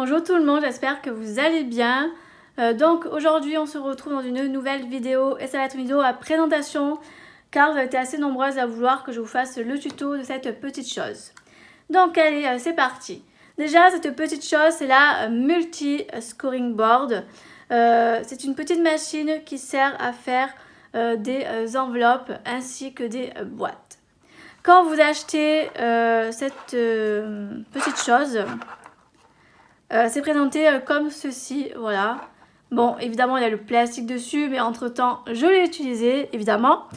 Bonjour tout le monde, j'espère que vous allez bien. Donc aujourd'hui on se retrouve dans une nouvelle vidéo et ça va être une vidéo à présentation car vous avez été assez nombreuses à vouloir que je vous fasse le tuto de cette petite chose. Donc allez, c'est parti. Déjà cette petite chose c'est la multi-scoring board. C'est une petite machine qui sert à faire des enveloppes ainsi que des boîtes. Quand vous achetez cette petite chose, c'est présenté comme ceci, voilà. Bon, évidemment, il y a le plastique dessus, mais entre-temps, je l'ai utilisé, évidemment.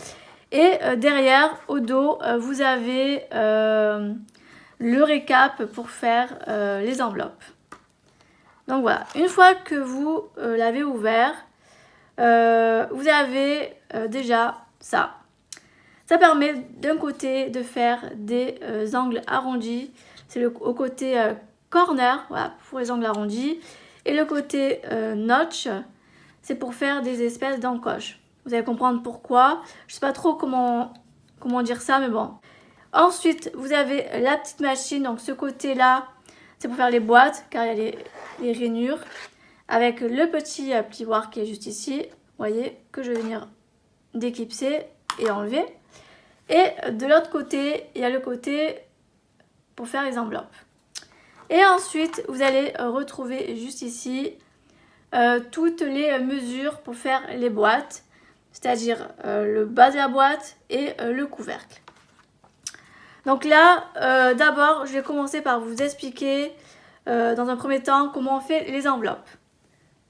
Et derrière, au dos, vous avez le récap pour faire les enveloppes. Donc voilà, une fois que vous l'avez ouvert, vous avez déjà ça. Ça permet d'un côté de faire des angles arrondis, c'est au côté corner, voilà, pour les angles arrondis. Et le côté notch, c'est pour faire des espèces d'encoches. Vous allez comprendre pourquoi. Je ne sais pas trop comment dire ça, mais bon. Ensuite, vous avez la petite machine. Donc ce côté-là, c'est pour faire les boîtes, car il y a les rainures. Avec le petit plioir qui est juste ici. Vous voyez, que je vais venir déclipser et enlever. Et de l'autre côté, il y a le côté pour faire les enveloppes. Et ensuite, vous allez retrouver juste ici toutes les mesures pour faire les boîtes, c'est-à-dire le bas de la boîte et le couvercle. Donc là, d'abord, je vais commencer par vous expliquer dans un premier temps comment on fait les enveloppes.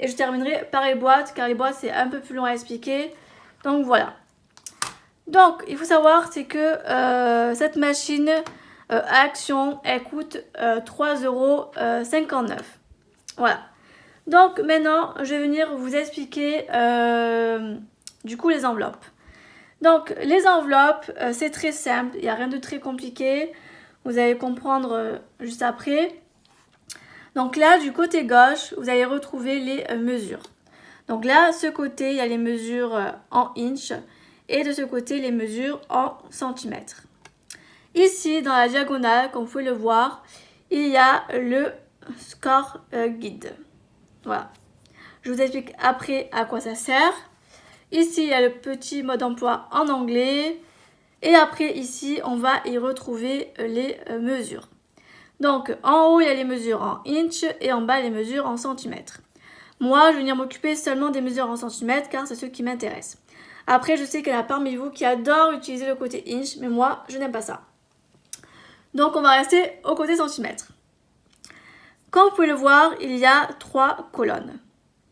Et je terminerai par les boîtes, car les boîtes c'est un peu plus long à expliquer. Donc voilà. Donc, il faut savoir, c'est que cette machine à action, elle coûte 3,59 €. Voilà. Donc, maintenant, je vais venir vous expliquer du coup les enveloppes. Donc, les enveloppes, c'est très simple. Il n'y a rien de très compliqué. Vous allez comprendre juste après. Donc là, du côté gauche, vous allez retrouver les mesures. Donc là, ce côté, il y a les mesures en inch. Et de ce côté, les mesures en centimètres. Ici, dans la diagonale, comme vous pouvez le voir, il y a le score guide. Voilà. Je vous explique après à quoi ça sert. Ici, il y a le petit mode d'emploi en anglais. Et après, ici, on va y retrouver les mesures. Donc, en haut, il y a les mesures en inch et en bas, les mesures en centimètres. Moi, je vais venir m'occuper seulement des mesures en centimètres car c'est ce qui m'intéresse. Après, je sais qu'il y en a parmi vous qui adorent utiliser le côté inch, mais moi, je n'aime pas ça. Donc, on va rester au côté centimètre. Comme vous pouvez le voir, il y a 3 colonnes.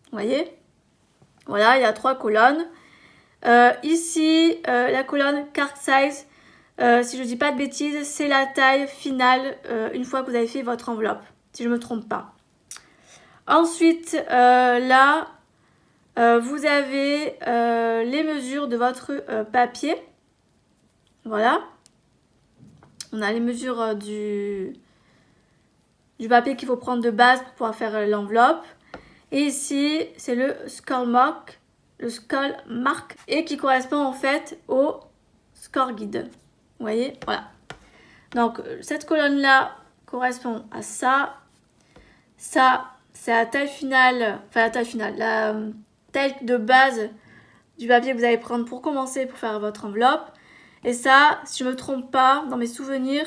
Vous voyez? Voilà, il y a 3 colonnes. Ici, la colonne card size, si je ne dis pas de bêtises, c'est la taille finale une fois que vous avez fait votre enveloppe, si je ne me trompe pas. Ensuite, là, vous avez les mesures de votre papier. Voilà. On a les mesures du papier qu'il faut prendre de base pour pouvoir faire l'enveloppe. Et ici, c'est le score mark, et qui correspond en fait au score guide. Vous voyez, voilà. Donc, cette colonne-là correspond à ça. Ça, c'est la taille finale, la taille de base du papier que vous allez prendre pour commencer pour faire votre enveloppe. Et ça, si je ne me trompe pas, dans mes souvenirs,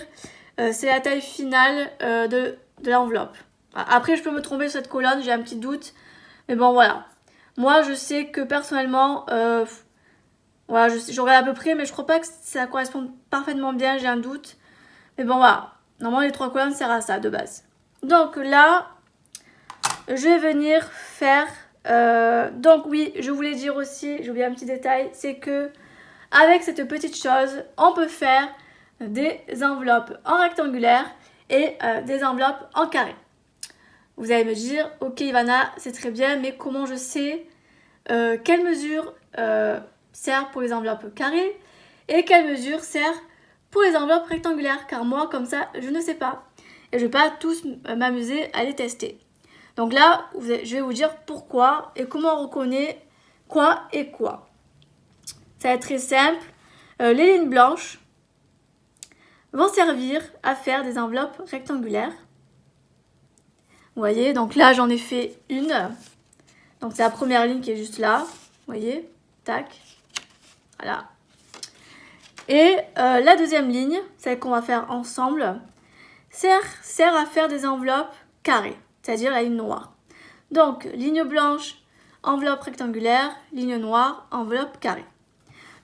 c'est la taille finale de l'enveloppe. Après, je peux me tromper sur cette colonne, j'ai un petit doute. Mais bon, voilà. Moi, je sais que personnellement, voilà, je regarde à peu près, mais je ne crois pas que ça correspond parfaitement bien, j'ai un doute. Mais bon, voilà. Normalement, les 3 colonnes servent à ça, de base. Donc là, je vais venir faire... donc oui, je voulais dire aussi, j'ai oublié un petit détail, c'est que avec cette petite chose, on peut faire des enveloppes en rectangulaire et des enveloppes en carré. Vous allez me dire, ok Ivana, c'est très bien, mais comment je sais quelle mesure sert pour les enveloppes carrées et quelle mesure sert pour les enveloppes rectangulaires? Car moi, comme ça, je ne sais pas. Et je ne vais pas tous m'amuser à les tester. Donc là, je vais vous dire pourquoi et comment on reconnaît quoi et quoi. Ça va être très simple. Les lignes blanches vont servir à faire des enveloppes rectangulaires. Vous voyez, donc là j'en ai fait une. Donc c'est la première ligne qui est juste là. Vous voyez, tac. Voilà. Et la deuxième ligne, celle qu'on va faire ensemble, sert à faire des enveloppes carrées, c'est-à-dire la ligne noire. Donc, ligne blanche, enveloppe rectangulaire, ligne noire, enveloppe carrée.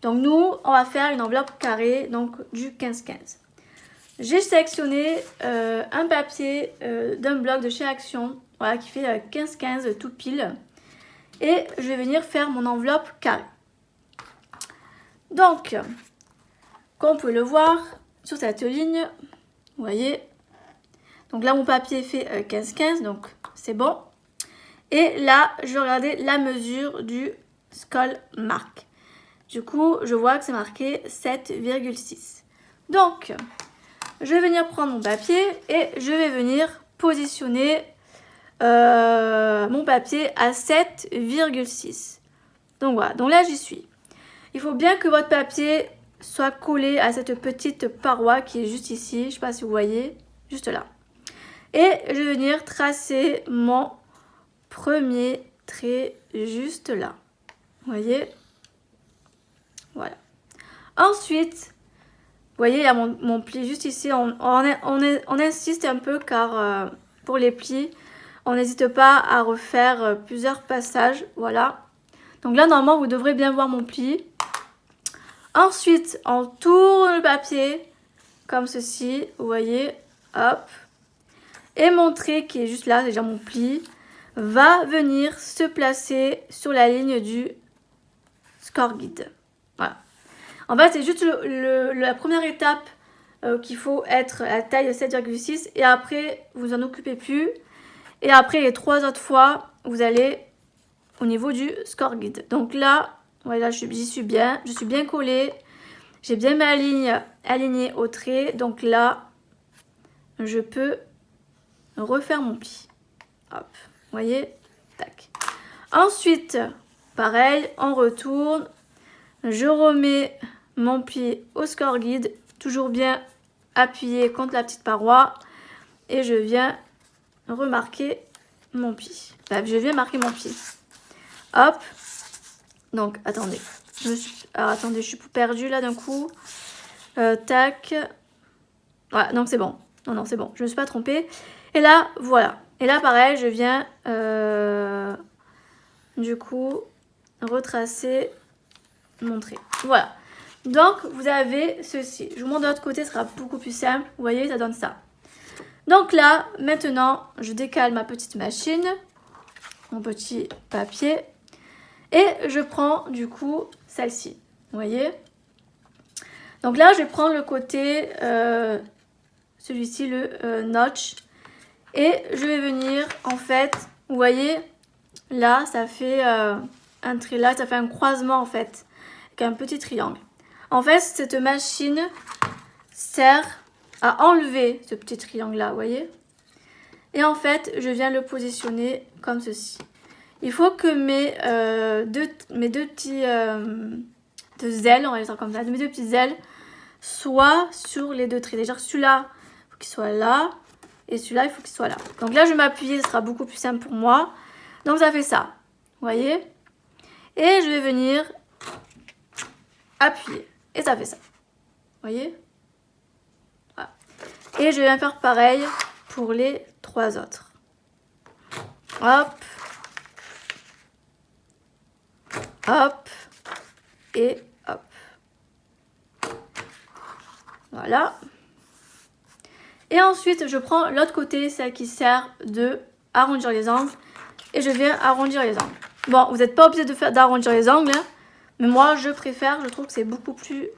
Donc nous, on va faire une enveloppe carrée, donc du 15-15. J'ai sélectionné un papier d'un bloc de chez Action, voilà, qui fait 15-15 tout pile. Et je vais venir faire mon enveloppe carrée. Donc, comme on peut le voir sur cette ligne, vous voyez, donc là mon papier fait 15-15, donc c'est bon. Et là, je vais regarder la mesure du scroll mark. Du coup, je vois que c'est marqué 7,6. Donc, je vais venir prendre mon papier et je vais venir positionner mon papier à 7,6. Donc voilà, donc là j'y suis. Il faut bien que votre papier soit collé à cette petite paroi qui est juste ici. Je ne sais pas si vous voyez, juste là. Et je vais venir tracer mon premier trait juste là. Vous voyez? Voilà. Ensuite, vous voyez, il y a mon pli juste ici. On insiste un peu car pour les plis, on n'hésite pas à refaire plusieurs passages. Voilà. Donc là, normalement, vous devrez bien voir mon pli. Ensuite, on tourne le papier comme ceci. Vous voyez, hop. Et mon trait qui est juste là, déjà mon pli, va venir se placer sur la ligne du score guide. Voilà. En fait, c'est juste la première étape qu'il faut être à la taille 7,6 et après, vous en occupez plus. Et après, les 3 autres fois, vous allez au niveau du score guide. Donc là, voilà, j'y suis bien. Je suis bien collée. J'ai bien ma ligne alignée au trait. Donc là, je peux refaire mon pli. Hop, vous voyez, tac. Ensuite, pareil, on retourne. Je remets mon pli au score guide, toujours bien appuyé contre la petite paroi. Et je viens remarquer mon pli. Enfin, je viens marquer mon pli. Hop. Donc, attendez. Alors, attendez, je suis perdue là d'un coup. Tac. Voilà, donc c'est bon. Non, c'est bon. Je ne me suis pas trompée. Et là, voilà. Et là, pareil, je viens du coup retracer mon trait. Voilà. Donc, vous avez ceci. Je vous montre de l'autre côté, ce sera beaucoup plus simple. Vous voyez, ça donne ça. Donc là, maintenant, je décale ma petite machine, mon petit papier, et je prends du coup celle-ci. Vous voyez? Donc là, je vais prendre le côté, celui-ci, le notch, et je vais venir, en fait, vous voyez, là, ça fait un trait là, ça fait un croisement, en fait, avec un petit triangle. En fait, cette machine sert à enlever ce petit triangle là, vous voyez. Et en fait, je viens le positionner comme ceci. Il faut que mes deux petits deux ailes, on va les dire comme ça, mes deux petites ailes soient sur les deux traits. Déjà, celui-là, il faut qu'il soit là, et celui-là, il faut qu'il soit là. Donc là, je vais m'appuyer, ce sera beaucoup plus simple pour moi. Donc ça fait ça, vous voyez. Et je vais venir appuyer, et ça fait ça, vous voyez. Voilà. Et je vais faire pareil pour les 3 autres. Hop. Hop. Et hop. Voilà. Et ensuite, je prends l'autre côté, celle qui sert de arrondir les angles. Et je viens arrondir les angles. Bon, vous n'êtes pas obligé d'arrondir les angles. Hein, mais moi, je préfère. Je trouve que c'est beaucoup plus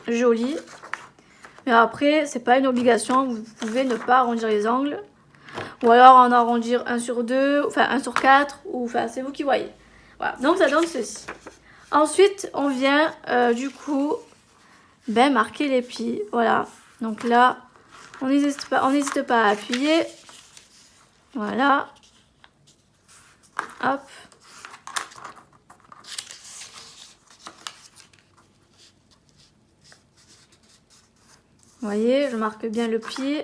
joli. Mais après, c'est pas une obligation. Vous pouvez ne pas arrondir les angles. Ou alors en arrondir 1 sur 2, enfin 1 sur 4. Ou enfin, c'est vous qui voyez. Voilà, donc ça donne ceci. Ensuite, on vient du coup marquer les plis. Voilà, donc là, on n'hésite pas à appuyer. Voilà. Hop. Vous voyez, je marque bien le pli.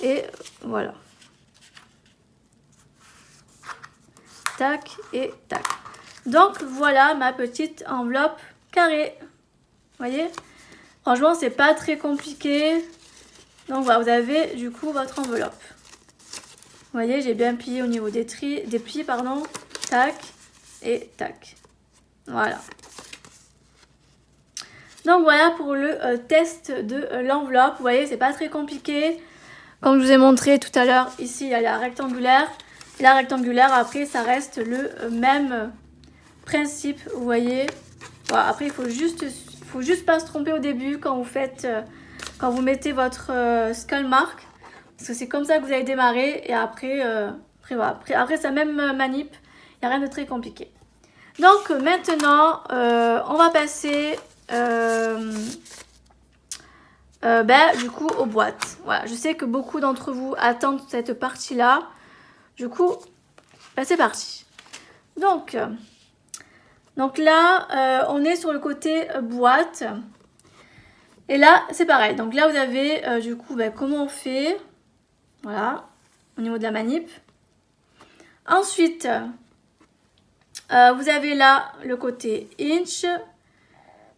Et voilà. tac et tac. Donc voilà ma petite enveloppe carrée. Vous voyez? Franchement, c'est pas très compliqué. Donc voilà, vous avez du coup votre enveloppe. Vous voyez, j'ai bien plié au niveau des plis, pardon. Tac et tac. Voilà. Donc voilà pour le test de l'enveloppe. Vous voyez, c'est pas très compliqué. Comme je vous ai montré tout à l'heure, ici il y a la rectangulaire. Et la rectangulaire, après, ça reste le même principe. Vous voyez. Voilà, après, il faut juste pas se tromper au début quand vous faites, quand vous mettez votre skull mark. Parce que c'est comme ça que vous allez démarrer. Et après, voilà. Après c'est la même manip. Il n'y a rien de très compliqué. Donc maintenant, on va passer du coup aux boîtes. Voilà, je sais que beaucoup d'entre vous attendent cette partie-là. Du coup, c'est parti. Donc là, on est sur le côté boîte. Et là, c'est pareil. Donc là, vous avez du coup comment on fait. Voilà, au niveau de la manip. Ensuite, vous avez là le côté inch.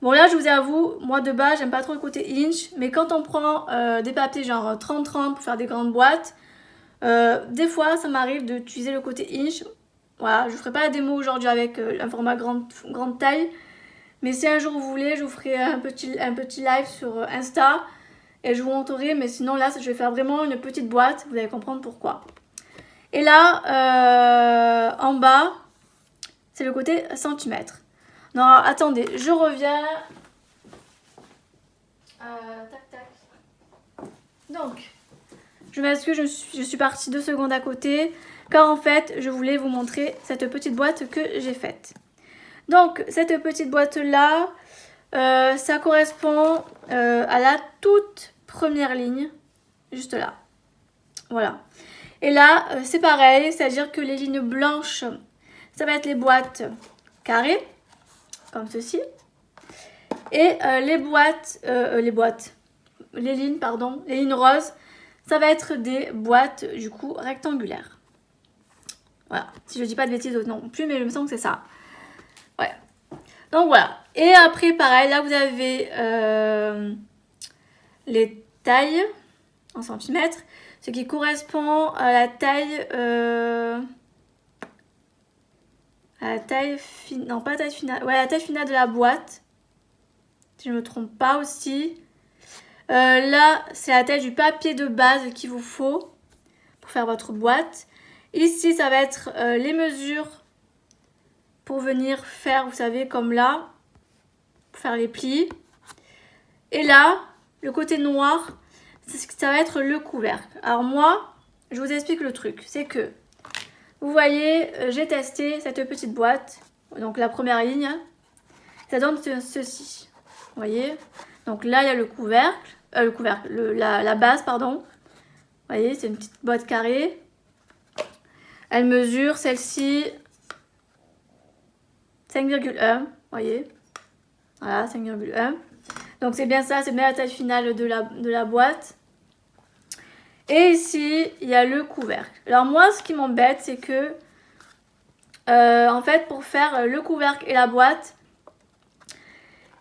Bon là, je vous avoue, moi de base, j'aime pas trop le côté inch. Mais quand on prend des papiers genre 30-30 pour faire des grandes boîtes, des fois, ça m'arrive d'utiliser le côté inch. Voilà, je ne ferai pas la démo aujourd'hui avec un format grande taille. Mais si un jour vous voulez, je vous ferai un petit live sur Insta. Et je vous montrerai. Mais sinon là, je vais faire vraiment une petite boîte. Vous allez comprendre pourquoi. Et là, en bas, c'est le côté centimètre. Non, alors, attendez, je reviens. Tac, tac. Donc, je m'excuse, je suis partie 2 secondes à côté. Car en fait, je voulais vous montrer cette petite boîte que j'ai faite. Donc, cette petite boîte-là, ça correspond à la toute première ligne. Juste là. Voilà. Et là, c'est pareil, c'est-à-dire que les lignes blanches, ça va être les boîtes carrées, comme ceci. Et les lignes roses, ça va être des boîtes, du coup, rectangulaires. Voilà, si je dis pas de bêtises non plus, mais il me semble que c'est ça. Ouais. Donc voilà. Et après, pareil, là, vous avez les tailles en centimètres. Ce qui correspond à la taille non pas la taille finale, ouais, la taille finale de la boîte, si je ne me trompe pas aussi. Là, c'est la taille du papier de base qu'il vous faut pour faire votre boîte. Ici, ça va être les mesures pour venir faire, vous savez, comme là, pour faire les plis. Et là, le côté noir, ça va être le couvercle. Alors moi, je vous explique le truc. C'est que, vous voyez, j'ai testé cette petite boîte. Donc la première ligne, ça donne ceci. Vous voyez? Donc là, il y a le couvercle. La base, pardon. Vous voyez, c'est une petite boîte carrée. Elle mesure, celle-ci, 5,1. Vous voyez? Voilà, 5,1. Donc c'est bien ça, c'est bien la taille finale de la boîte. Et ici, il y a le couvercle. Alors moi, ce qui m'embête, c'est que, en fait, pour faire le couvercle et la boîte,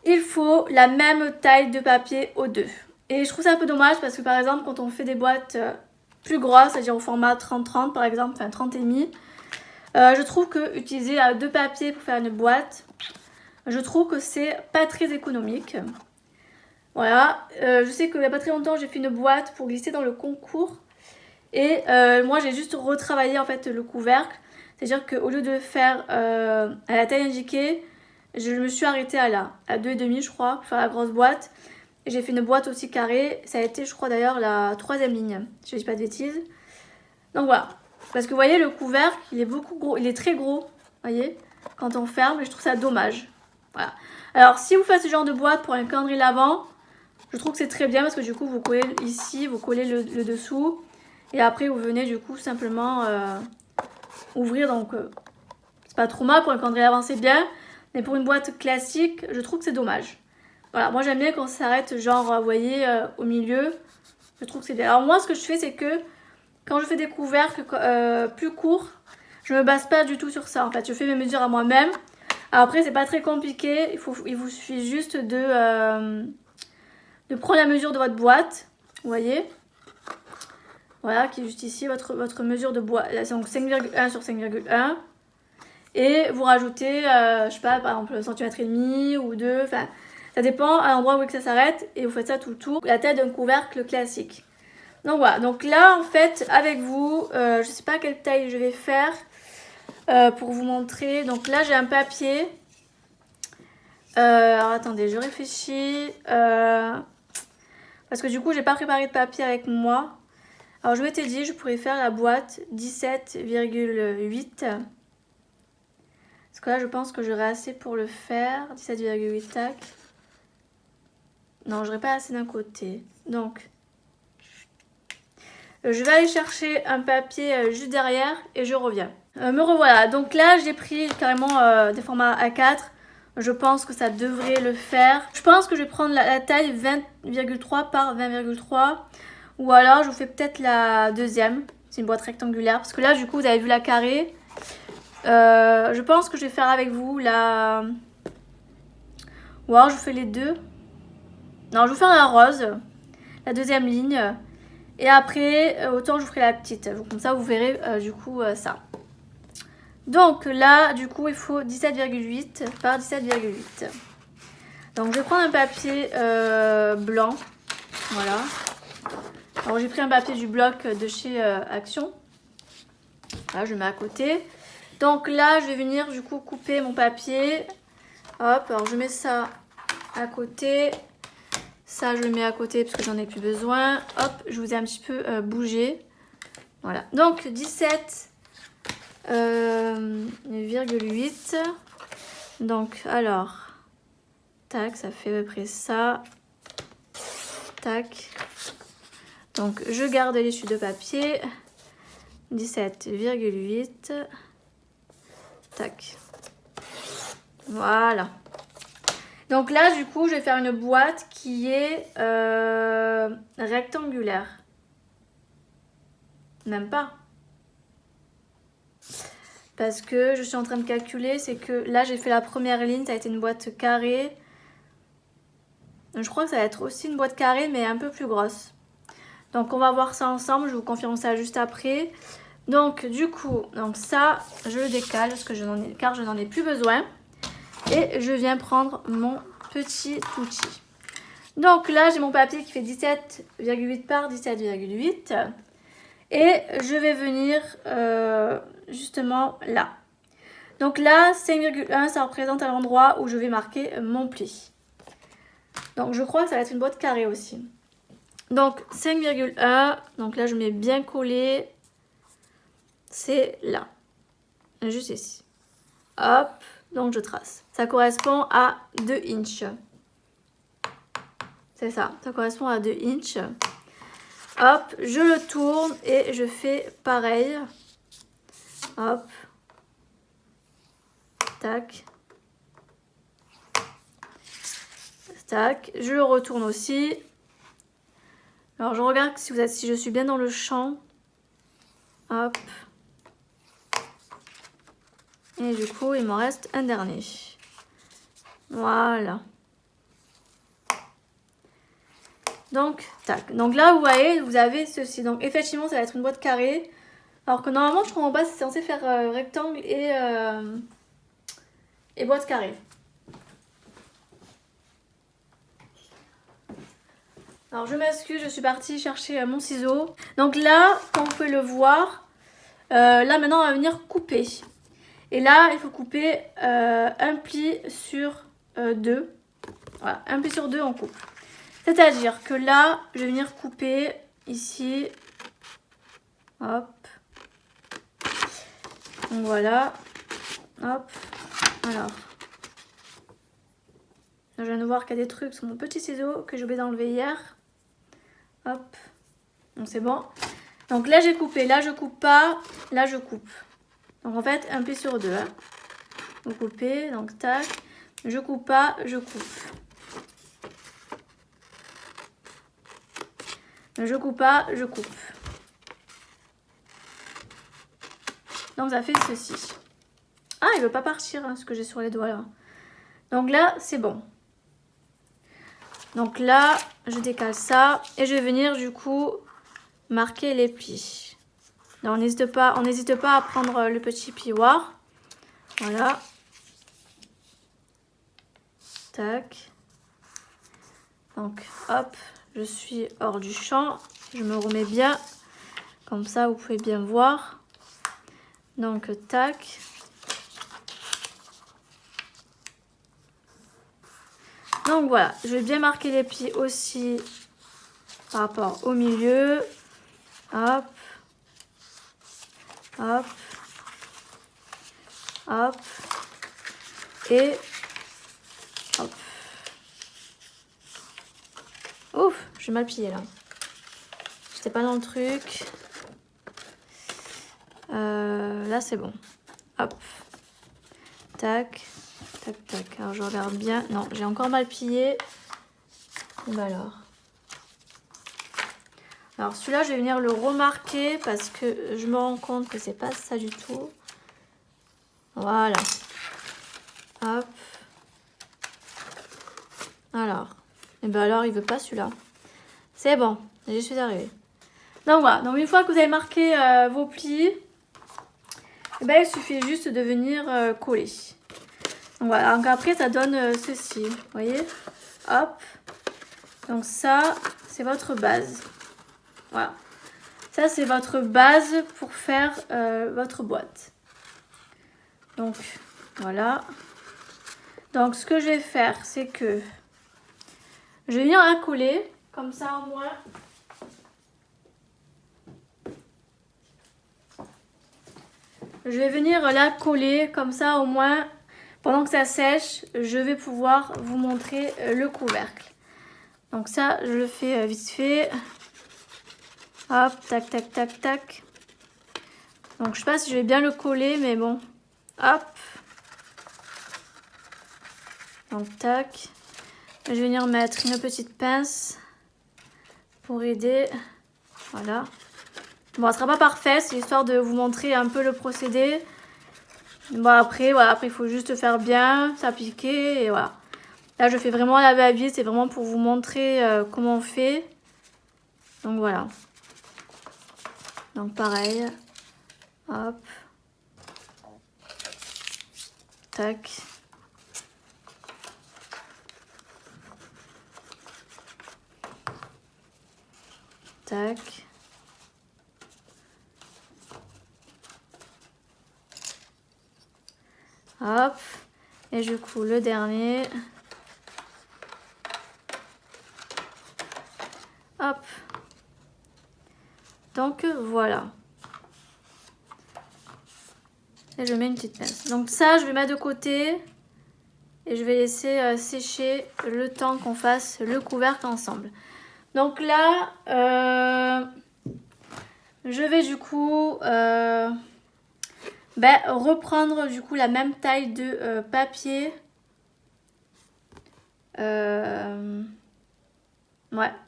il faut la même taille de papier aux deux. Et je trouve ça un peu dommage parce que, par exemple, quand on fait des boîtes plus grosses, c'est-à-dire au format 30-30 par exemple, enfin 30,5, je trouve que utiliser 2 papiers pour faire une boîte, je trouve que c'est pas très économique. Voilà, je sais qu'il n'y a pas très longtemps, j'ai fait une boîte pour glisser dans le concours. Et moi, j'ai juste retravaillé en fait le couvercle. C'est-à-dire qu'au lieu de faire à la taille indiquée, je me suis arrêtée à 2,5 je crois, pour faire la grosse boîte. Et j'ai fait une boîte aussi carrée. Ça a été, je crois d'ailleurs, la 3e ligne, si je dis pas de bêtises. Donc voilà. Parce que vous voyez, le couvercle, il est beaucoup gros, il est très gros, vous voyez, quand on ferme. Et je trouve ça dommage. Voilà. Alors, si vous faites ce genre de boîte pour un calendrier l'avant, je trouve que c'est très bien parce que du coup, vous collez ici, vous collez le dessous. Et après, vous venez du coup simplement ouvrir. Donc, c'est pas trop mal pour un calendrier l'avant, c'est bien. Mais pour une boîte classique, je trouve que c'est dommage. Voilà, moi j'aime bien quand ça s'arrête genre, vous voyez, au milieu. Je trouve que c'est bien. Alors moi, ce que je fais, c'est que quand je fais des couvercles plus courts, Je me base pas du tout sur ça en fait. Je fais mes mesures à moi-même. Après, c'est pas très compliqué. Il vous suffit juste de prendre la mesure de votre boîte. Vous voyez? Voilà, qui est juste ici, votre mesure de boîte. Donc 5,1 sur 5,1. Et vous rajoutez, je sais pas, par exemple, 1,5 cm ou 2. Enfin, ça dépend à l'endroit où ça s'arrête. Et vous faites ça tout le tour. La taille d'un couvercle classique. Donc voilà. Donc là, en fait, avec vous, je sais pas quelle taille je vais faire pour vous montrer. Donc là, j'ai un papier. Alors attendez, je réfléchis. Parce que du coup, j'ai pas préparé de papier avec moi. Alors je m'étais dit, je pourrais faire la boîte 17,8. Parce que là, je pense que j'aurai assez pour le faire. 17,8, tac. Non, j'aurai pas assez d'un côté. Donc, je vais aller chercher un papier juste derrière et je reviens. Me revoilà. Donc là, j'ai pris carrément des formats A4. Je pense que ça devrait le faire. Je pense que je vais prendre la taille 20,3 par 20,3. Ou alors, je vous fais peut-être la deuxième. C'est une boîte rectangulaire. Parce que là, du coup, vous avez vu la carrée. Je pense que je vais faire avec vous la... Ou alors, je vous fais les deux. Non, je vous fais la rose. La deuxième ligne. Et après, autant je vous ferai la petite. Comme ça, vous verrez du coup ça. Donc là, du coup, il faut 17,8 par 17,8. Donc, je vais prendre un papier blanc. Voilà. Alors j'ai pris un papier du bloc de chez Action. Voilà, je le mets à côté. Donc là, je vais venir du coup couper mon papier. Hop, alors je mets ça à côté. Ça, je le mets à côté parce que j'en ai plus besoin. Hop, je vous ai un petit peu bougé. Voilà, donc 17,8. Donc alors, tac, ça fait à peu près ça. Tac. Donc, je garde l'essuie de papier. 17,8. Tac. Voilà. Donc là, du coup, je vais faire une boîte qui est rectangulaire. Même pas. Parce que je suis en train de calculer, c'est que là, j'ai fait la première ligne, ça a été une boîte carrée. Je crois que ça va être aussi une boîte carrée, mais un peu plus grosse. Donc on va voir ça ensemble, je vous confirme ça juste après. Donc du coup, donc ça, je le décale parce que car je n'en ai plus besoin. Et je viens prendre mon petit outil. Donc là, j'ai mon papier qui fait 17,8 par 17,8. Et je vais venir justement là. Donc là, 5,1, ça représente à l'endroit où je vais marquer mon pli. Donc je crois que ça va être une boîte carrée aussi. Donc 5,1, donc là je mets bien collé, c'est là, juste ici. Hop, donc je trace. Ça correspond à 2 inches. C'est ça correspond à 2 inches. Hop, je le tourne et je fais pareil. Hop, tac, tac, je le retourne aussi. Alors je regarde si je suis bien dans le champ. Hop. Et du coup, il m'en reste un dernier. Voilà. Donc, tac. Donc là, vous voyez, vous avez ceci. Donc effectivement, ça va être une boîte carrée. Alors que normalement, je comprends pas, c'est censé faire rectangle et boîte carrée. Alors je m'excuse, je suis partie chercher mon ciseau. Donc là, comme vous pouvez le voir, là maintenant on va venir couper. Et là, il faut couper un pli sur 2. Voilà, un pli sur 2 on coupe. C'est-à-dire que là, je vais venir couper ici. Hop. Donc voilà. Hop. Alors. Je viens de voir qu'il y a des trucs sur mon petit ciseau que j'ai oublié d'enlever hier. Hop. Donc c'est bon. Donc là j'ai coupé, là je coupe pas, là je coupe. Donc en fait un pli sur 2. Hein. Vous coupez, donc tac. Je coupe pas, je coupe. Je coupe pas, je coupe. Donc ça fait ceci. Ah, il veut pas partir, hein, ce que j'ai sur les doigts là. Donc là, c'est bon. Donc là, je décale ça et je vais venir du coup marquer les plis. Donc on n'hésite pas à prendre le petit plioir. Voilà. Tac. Donc hop, je suis hors du champ. Je me remets bien. Comme ça, vous pouvez bien voir. Donc tac. Donc voilà, je vais bien marquer les plis aussi par rapport au milieu. Hop. Hop. Hop. Et hop. Ouf, j'ai mal plié là. J'étais pas dans le truc. Là c'est bon. Hop. Tac. Tac, tac. Alors je regarde bien. Non, j'ai encore mal plié. Bah alors celui-là, je vais venir le remarquer parce que je me rends compte que c'est pas ça du tout. Voilà. Hop. Alors. Et ben alors, il veut pas celui-là. C'est bon, j'y suis arrivée. Donc voilà. Donc une fois que vous avez marqué vos plis, et ben, il suffit juste de venir coller. Donc voilà. Donc après, ça donne ceci. Vous voyez? Hop. Donc ça, c'est votre base. Voilà. Ça, c'est votre base pour faire votre boîte. Donc, voilà. Donc, ce que je vais faire, c'est que je vais venir la coller. Comme ça, au moins. Je vais venir la coller. Comme ça, au moins, pendant que ça sèche, je vais pouvoir vous montrer le couvercle. Donc ça, je le fais vite fait. Hop, tac, tac, tac, tac. Donc, je sais pas si je vais bien le coller, mais bon. Hop. Donc, tac. Je vais venir mettre une petite pince pour aider. Voilà. Bon, elle sera pas parfaite, c'est histoire de vous montrer un peu le procédé. Bon, après, voilà, après, il faut juste faire bien, s'appliquer et voilà. Là, je fais vraiment la va-vite, c'est vraiment pour vous montrer comment on fait. Donc, voilà. Donc, pareil. Hop. Tac. Tac. Hop. Et je coule le dernier. Hop. Donc voilà. Et je mets une petite pince. Donc ça, je vais mettre de côté. Et je vais laisser sécher le temps qu'on fasse le couvercle ensemble. Donc là, je vais du coup reprendre du coup la même taille de papier. Ouais,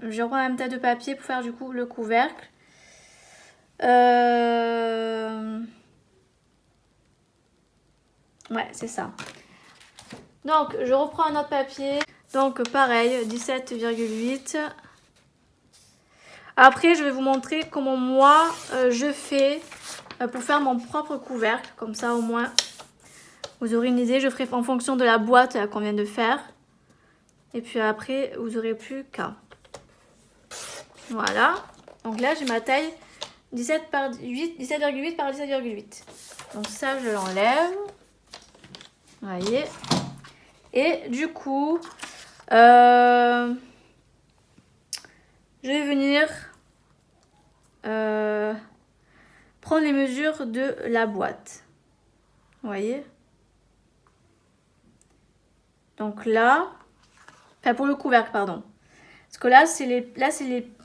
je reprends la même taille de papier pour faire du coup le couvercle. Ouais, c'est ça. Donc, je reprends un autre papier. Donc, pareil, 17,8. Après, je vais vous montrer comment moi, je fais pour faire mon propre couvercle. Comme ça, au moins, vous aurez une idée. Je ferai en fonction de la boîte qu'on vient de faire. Et puis après, vous n'aurez plus qu'à. Voilà. Donc là, j'ai ma taille 17,8 par 17,8. Donc ça, je l'enlève. Vous voyez. Et du coup, je vais venir prendre les mesures de la boîte. Vous voyez. Donc là, enfin pour le couvercle, pardon. Parce que là, c'est les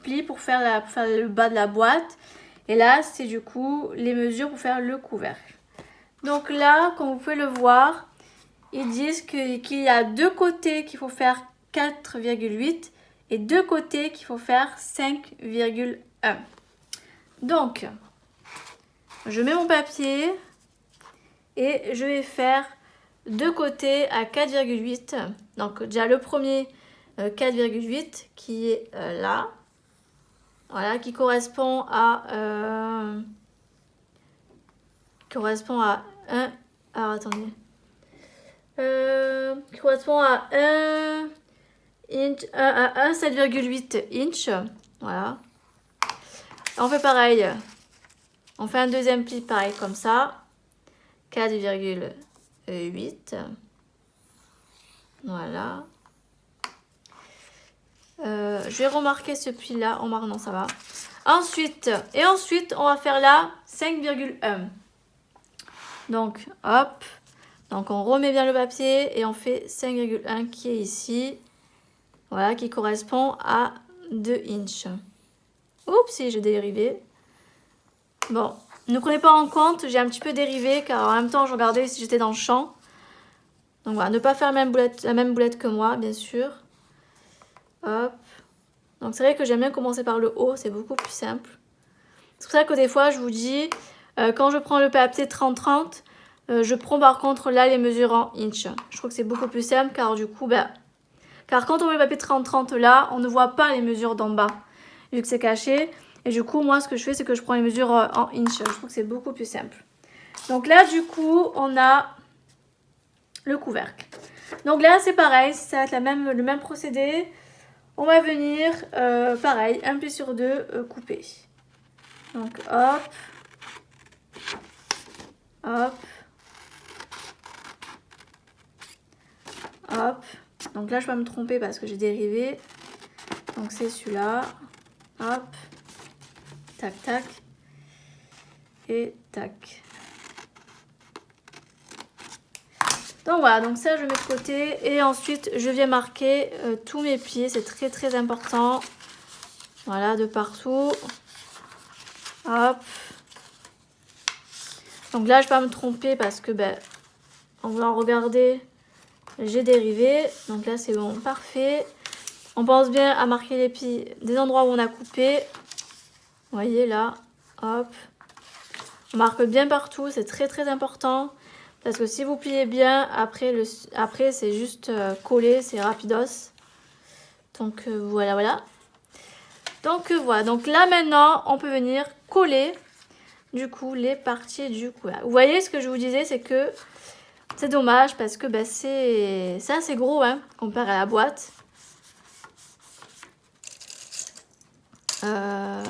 plis pour faire le bas de la boîte. Et là, c'est du coup les mesures pour faire le couvercle. Donc là, comme vous pouvez le voir, ils disent qu'il y a deux côtés qu'il faut faire 4,8 et deux côtés qu'il faut faire 5,1. Donc, je mets mon papier. Et je vais faire deux côtés à 4,8. Donc déjà le premier 4,8 qui est là. Voilà, qui correspond à 1. Alors attendez. Qui correspond à 1 inch, à 7,8 inch. Voilà. On fait pareil. On fait un deuxième pli pareil comme ça. 4,8. Voilà. Je vais remarquer ce pli là. On marque, non, ça va. Ensuite, on va faire là 5,1. Donc, hop. Donc, on remet bien le papier et on fait 5,1 qui est ici. Voilà, qui correspond à 2 inches. Oups, si j'ai dérivé. Bon, ne prenez pas en compte, j'ai un petit peu dérivé car en même temps, je regardais si j'étais dans le champ. Donc voilà, ne pas faire la même boulette que moi, bien sûr. Hop. Donc c'est vrai que j'aime bien commencer par le haut, c'est beaucoup plus simple. C'est pour ça que des fois, je vous dis, quand je prends le papier 30-30, je prends par contre là les mesures en inch. Je trouve que c'est beaucoup plus simple car du coup, car quand on met le papier 30-30 là, on ne voit pas les mesures d'en bas, vu que c'est caché. Et du coup, moi, ce que je fais, c'est que je prends les mesures en inch. Je trouve que c'est beaucoup plus simple. Donc là, du coup, on a le couvercle. Donc là, c'est pareil, ça va être le même procédé. On va venir, pareil, un pli sur deux, couper. Donc, hop. Hop. Hop. Donc là, je vais me tromper parce que j'ai dérivé. Donc, c'est celui-là. Hop. Tac, tac. Et tac. Donc voilà, donc ça je mets de côté et ensuite je viens marquer tous mes pieds, c'est très très important. Voilà, de partout. Hop. Donc là je vais pas me tromper parce que en voulant regarder, j'ai dérivé. Donc là c'est bon, parfait. On pense bien à marquer les pieds des endroits où on a coupé. Vous voyez là, hop. On marque bien partout, c'est très très important. Parce que si vous pliez bien, après c'est juste coller, c'est rapidos. Donc voilà. Donc voilà, donc là maintenant, on peut venir coller du coup les parties du couvercle. Vous voyez ce que je vous disais, c'est que c'est dommage parce que c'est assez gros hein, comparé à la boîte. On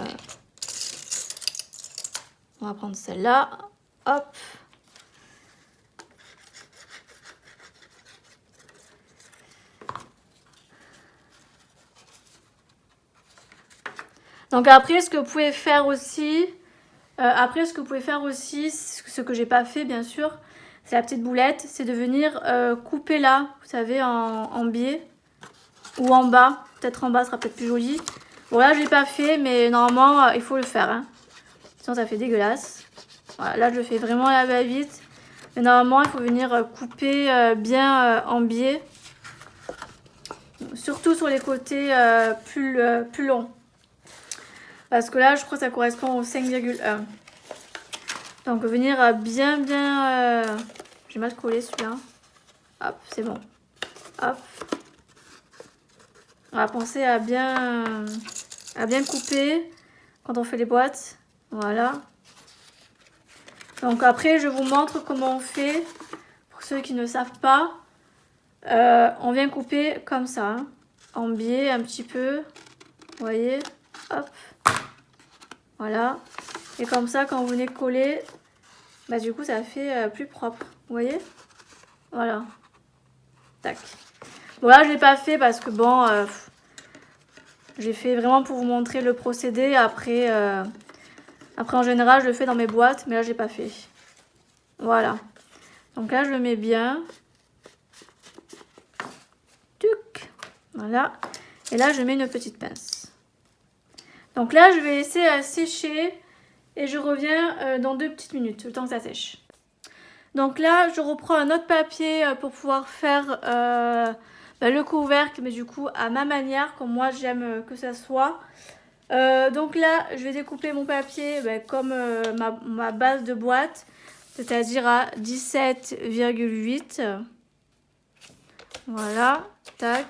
va prendre celle-là. Hop. Donc après, ce que vous pouvez faire aussi, ce que j'ai pas fait bien sûr, c'est la petite boulette, c'est de venir couper là, vous savez, en biais ou en bas. Peut-être en bas, ce sera peut-être plus joli. Bon là, je l'ai pas fait, mais normalement, il faut le faire. Hein. Sinon, ça fait dégueulasse. Voilà, là, je le fais vraiment à la va-vite. Mais normalement, il faut venir couper bien en biais. Surtout sur les côtés plus longs. Parce que là, je crois que ça correspond au 5,1. Donc, venir bien... J'ai mal collé celui-là. Hop, c'est bon. Hop. On va penser à bien couper quand on fait les boîtes. Voilà. Donc, après, je vous montre comment on fait. Pour ceux qui ne savent pas, on vient couper comme ça. Hein, en biais, un petit peu. Vous voyez. Hop. Voilà. Et comme ça, quand vous venez coller, du coup, ça fait plus propre. Vous voyez? Voilà. Tac. Bon, là, je ne l'ai pas fait parce que bon, j'ai fait vraiment pour vous montrer le procédé. Après, en général, je le fais dans mes boîtes, mais là, je l'ai pas fait. Voilà. Donc là, je le mets bien. Tuc. Voilà. Et là, je mets une petite pince. Donc là, je vais laisser sécher et je reviens dans 2 petites minutes, le temps que ça sèche. Donc là, je reprends un autre papier pour pouvoir faire le couvercle, mais du coup à ma manière, comme moi j'aime que ça soit. Donc là, je vais découper mon papier comme ma base de boîte. c'est-à-dire à 17,8. Voilà, tac.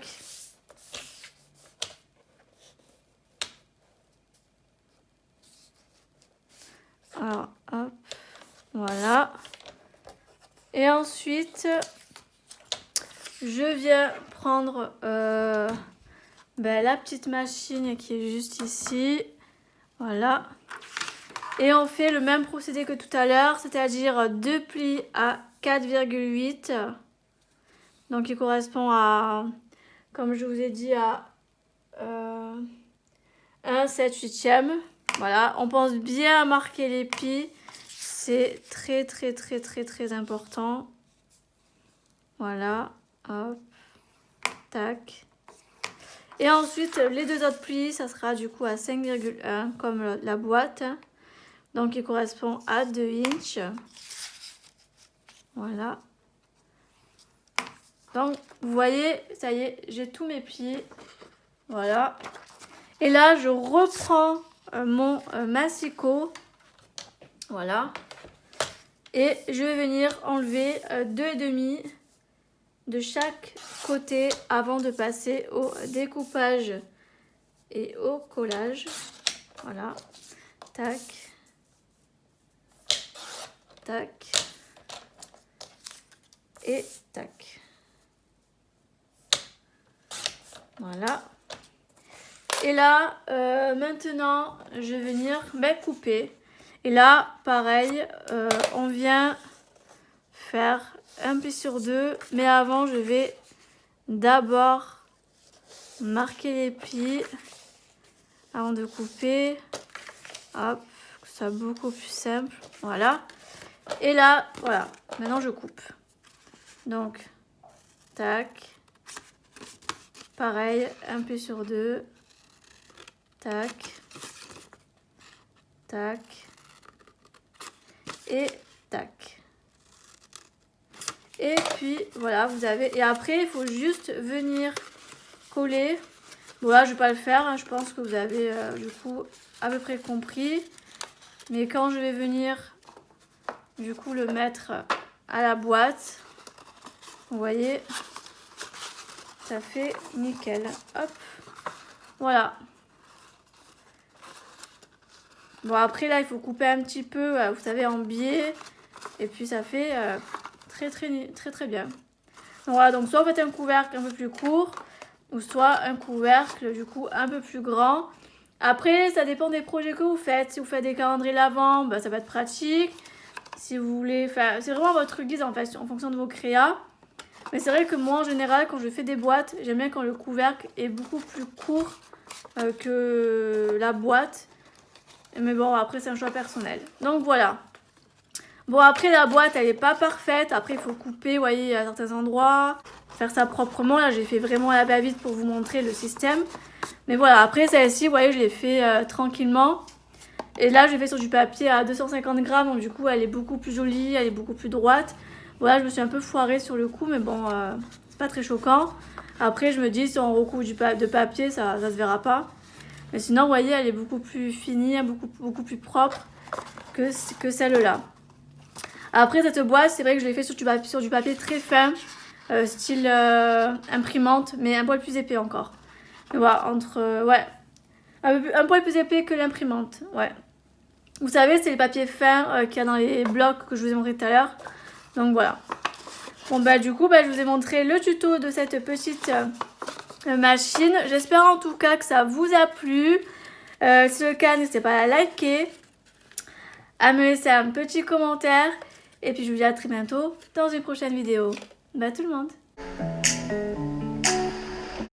Alors, hop, voilà. Et ensuite, je viens prendre la petite machine qui est juste ici. Voilà. Et on fait le même procédé que tout à l'heure, c'est-à-dire 2 plis à 4,8. Donc il correspond à, comme je vous ai dit, à 1 7/8. Voilà, on pense bien à marquer les plis. C'est très important. Voilà, hop, tac. Et ensuite, les deux autres plis, ça sera du coup à 5,1 comme la boîte. Donc, il correspond à 2 inches. Voilà. Donc, vous voyez, ça y est, j'ai tous mes plis. Voilà. Et là, je reprends mon massicot. Voilà. Et je vais venir enlever 2,5 de chaque côté avant de passer au découpage et au collage. Voilà. Tac. Tac. Et tac. Voilà. Et là, maintenant, je vais venir couper. Et là, pareil, on vient faire un pli sur 2. Mais avant, je vais d'abord marquer les plis avant de couper. Hop, que ce soit beaucoup plus simple. Voilà. Et là, voilà. Maintenant, je coupe. Donc, tac. Pareil, un pli sur 2. Tac. Tac. Et tac. Et puis voilà, vous avez. Et après, il faut juste venir coller. Bon, là, je vais pas le faire. Hein, je pense que vous avez du coup à peu près compris. Mais quand je vais venir du coup le mettre à la boîte, vous voyez, ça fait nickel. Hop. Voilà. Bon, après là, il faut couper un petit peu, vous savez, en biais. Et puis ça fait très bien. Donc voilà, donc soit vous faites un couvercle un peu plus court, ou soit un couvercle du coup un peu plus grand. Après, ça dépend des projets que vous faites. Si vous faites des calendriers l'avant, ça va être pratique. Si vous voulez faire... C'est vraiment votre guise en fait, en fonction de vos créas. Mais c'est vrai que moi, en général, quand je fais des boîtes, j'aime bien quand le couvercle est beaucoup plus court que la boîte. Mais bon, après, c'est un choix personnel. Donc voilà. Bon, après, la boîte, elle n'est pas parfaite. Après, il faut couper, vous voyez, à certains endroits. Faire ça proprement. Là, j'ai fait vraiment à la va-vite pour vous montrer le système. Mais voilà, après, celle-ci, vous voyez, je l'ai fait tranquillement. Et là, je l'ai fait sur du papier à 250 grammes. Donc, du coup, elle est beaucoup plus jolie. Elle est beaucoup plus droite. Voilà, je me suis un peu foirée sur le coup. Mais bon, c'est pas très choquant. Après, je me dis, si on recouvre de papier, ça se verra pas. Mais sinon, vous voyez, elle est beaucoup plus finie, beaucoup plus propre que celle-là. Après, cette boîte, c'est vrai que je l'ai fait sur du papier très fin, style imprimante, mais un poil plus épais encore. Mais voilà, un poil plus épais que l'imprimante, ouais. Vous savez, c'est les papiers fins qu'il y a dans les blocs que je vous ai montré tout à l'heure. Donc voilà. Bon, du coup, je vous ai montré le tuto de cette petite machine. J'espère en tout cas que ça vous a plu. Si c'est le cas, n'hésitez pas à liker, à me laisser un petit commentaire. Et puis je vous dis à très bientôt dans une prochaine vidéo. Bye tout le monde.